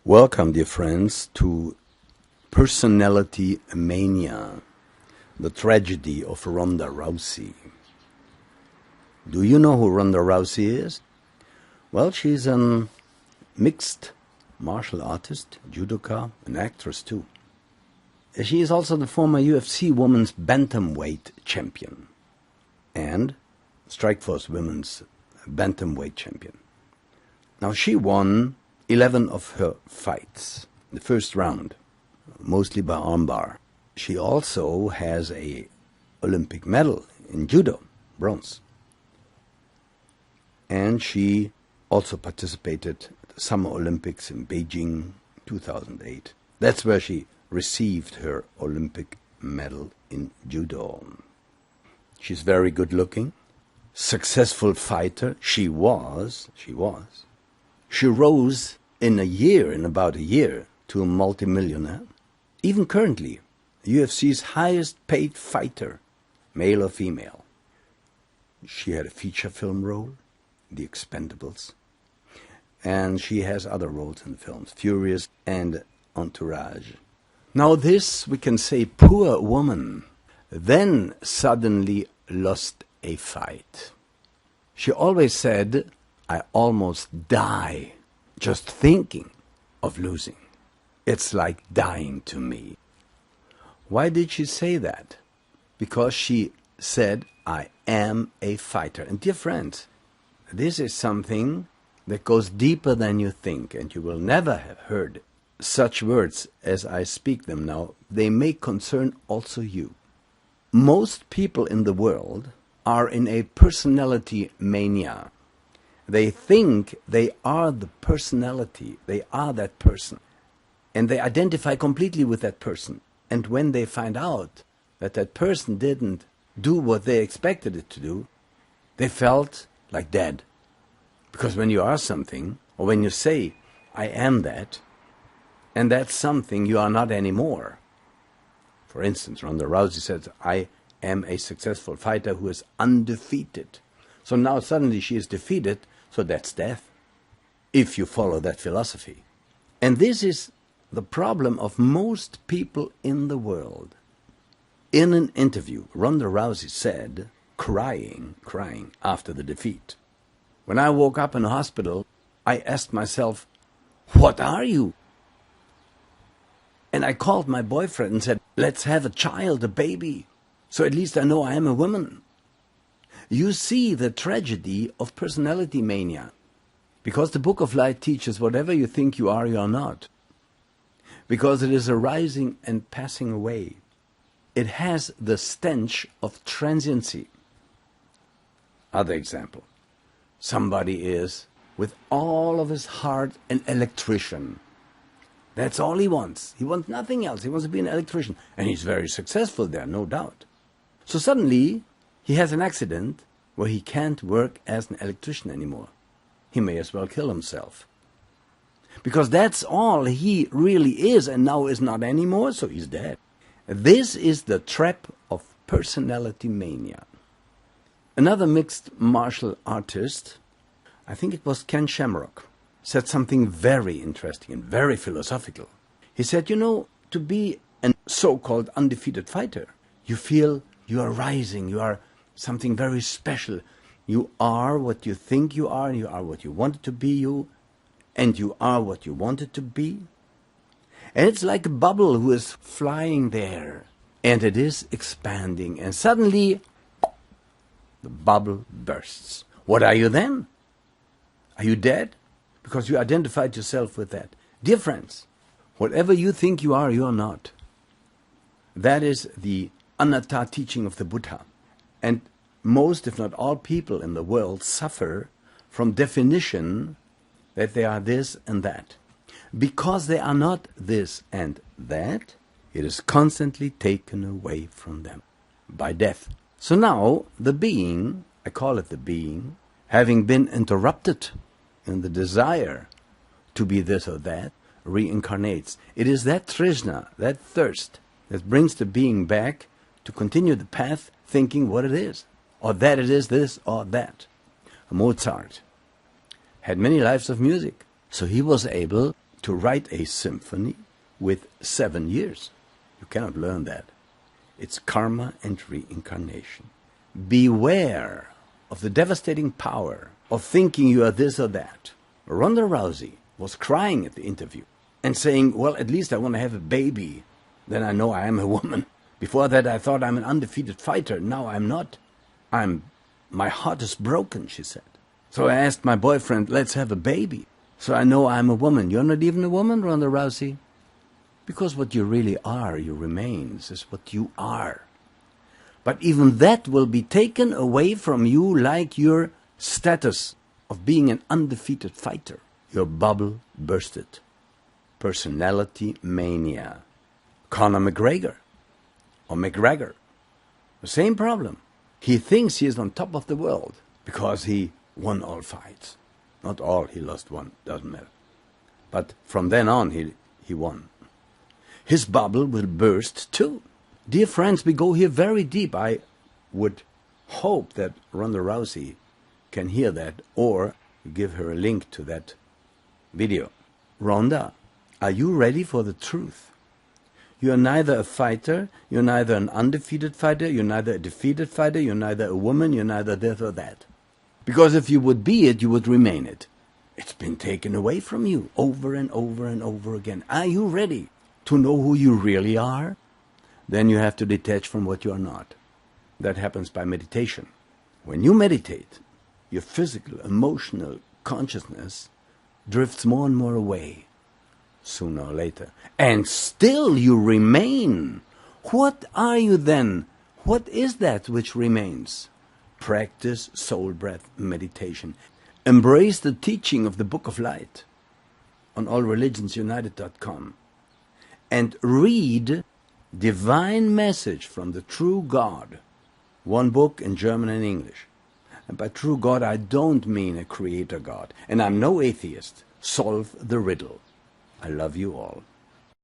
Welcome, dear friends, to Personality Mania, the tragedy of Ronda Rousey. Do you know who Ronda Rousey is? Well, she's a mixed martial artist, judoka, an actress too. She is also the former UFC Women's Bantamweight Champion and Strikeforce Women's Bantamweight Champion. Now, she won 11 of her fights, the first round, mostly by armbar. She also has an Olympic medal in judo, bronze. And she also participated at the Summer Olympics in Beijing 2008. That's where she received her Olympic medal in judo. She's very good looking, successful fighter. She was. She rose in about a year, to a multimillionaire. Even currently, UFC's highest paid fighter, male or female. She had a feature film role, The Expendables, and she has other roles in the films, Furious and Entourage. Now this, we can say, poor woman, then suddenly lost a fight. She always said, "I almost die just thinking of losing. It's like dying to me." Why did she say that? Because she said, "I am a fighter." And dear friends, this is something that goes deeper than you think, and you will never have heard such words as I speak them now. They may concern also you. Most people in the world are in a personality mania. They think they are the personality, they are that person, and they identify completely with that person. And when they find out that that person didn't do what they expected it to do, they felt like dead. Because when you are something, or when you say, "I am that," and that's something you are not anymore. For instance, Ronda Rousey says, "I am a successful fighter who is undefeated." So now suddenly she is defeated, so that's death, if you follow that philosophy. And this is the problem of most people in the world. In an interview, Ronda Rousey said, crying after the defeat, "When I woke up in the hospital, I asked myself, what are you? And I called my boyfriend and said, let's have a child, a baby, so at least I know I am a woman." You see the tragedy of personality mania, because the Book of Light teaches whatever you think you are not, because it is arising and passing away. It has the stench of transiency. Other example, somebody is, with all of his heart, an electrician. That's all he wants. He wants nothing else. He wants to be an electrician. And he's very successful there, no doubt. So suddenly, he has an accident where he can't work as an electrician anymore. He may as well kill himself. Because that's all he really is, and now is not anymore, so he's dead. This is the trap of personality mania. Another mixed martial artist, I think it was Ken Shamrock, said something very interesting and very philosophical. He said, to be a so-called undefeated fighter, you feel you are rising, you are something very special. You are what you think you are, and you are what you wanted to be, and you are what you wanted to be. And it's like a bubble who is flying there, and it is expanding, and suddenly the bubble bursts. What are you then? Are you dead? Because you identified yourself with that. Dear friends, whatever you think you are not. That is the anatta teaching of the Buddha. And most, if not all, people in the world suffer from definition that they are this and that. Because they are not this and that, it is constantly taken away from them by death. So now, the being, I call it the being, having been interrupted in the desire to be this or that, reincarnates. It is that trishna, that thirst, that brings the being back to continue the path thinking what it is, or that it is this or that. Mozart had many lives of music, so he was able to write a symphony with 7 years. You cannot learn that. It's karma and reincarnation. Beware of the devastating power of thinking you are this or that. Ronda Rousey was crying at the interview and saying, well, at least I want to have a baby. Then I know I am a woman. Before that I thought I'm an undefeated fighter. Now I'm not. My heart is broken, she said. So I asked my boyfriend, let's have a baby. So I know I'm a woman. You're not even a woman, Ronda Rousey? Because what you really are, your remains, is what you are. But even that will be taken away from you like your status of being an undefeated fighter. Your bubble bursted. Personality mania. Conor McGregor or McGregor. The same problem. He thinks he is on top of the world because he won all fights. Not all, he lost one, doesn't matter. But from then on, he won. His bubble will burst too. Dear friends, we go here very deep. I would hope that Ronda Rousey can hear that or give her a link to that video. Ronda, are you ready for the truth? You are neither a fighter, you're neither an undefeated fighter, you're neither a defeated fighter, you're neither a woman, you're neither this or that. Because if you would be it, you would remain it. It's been taken away from you over and over and over again. Are you ready to know who you really are? Then you have to detach from what you are not. That happens by meditation. When you meditate, your physical, emotional consciousness drifts more and more away, sooner or later. And still you remain. What are you then? What is that which remains? Practice soul breath meditation. Embrace the teaching of the Book of Light on allreligionsunited.com and read Divine Message from the True God. One book in German and English. And by true God, I don't mean a creator God. And I'm no atheist. Solve the riddle. I love you all.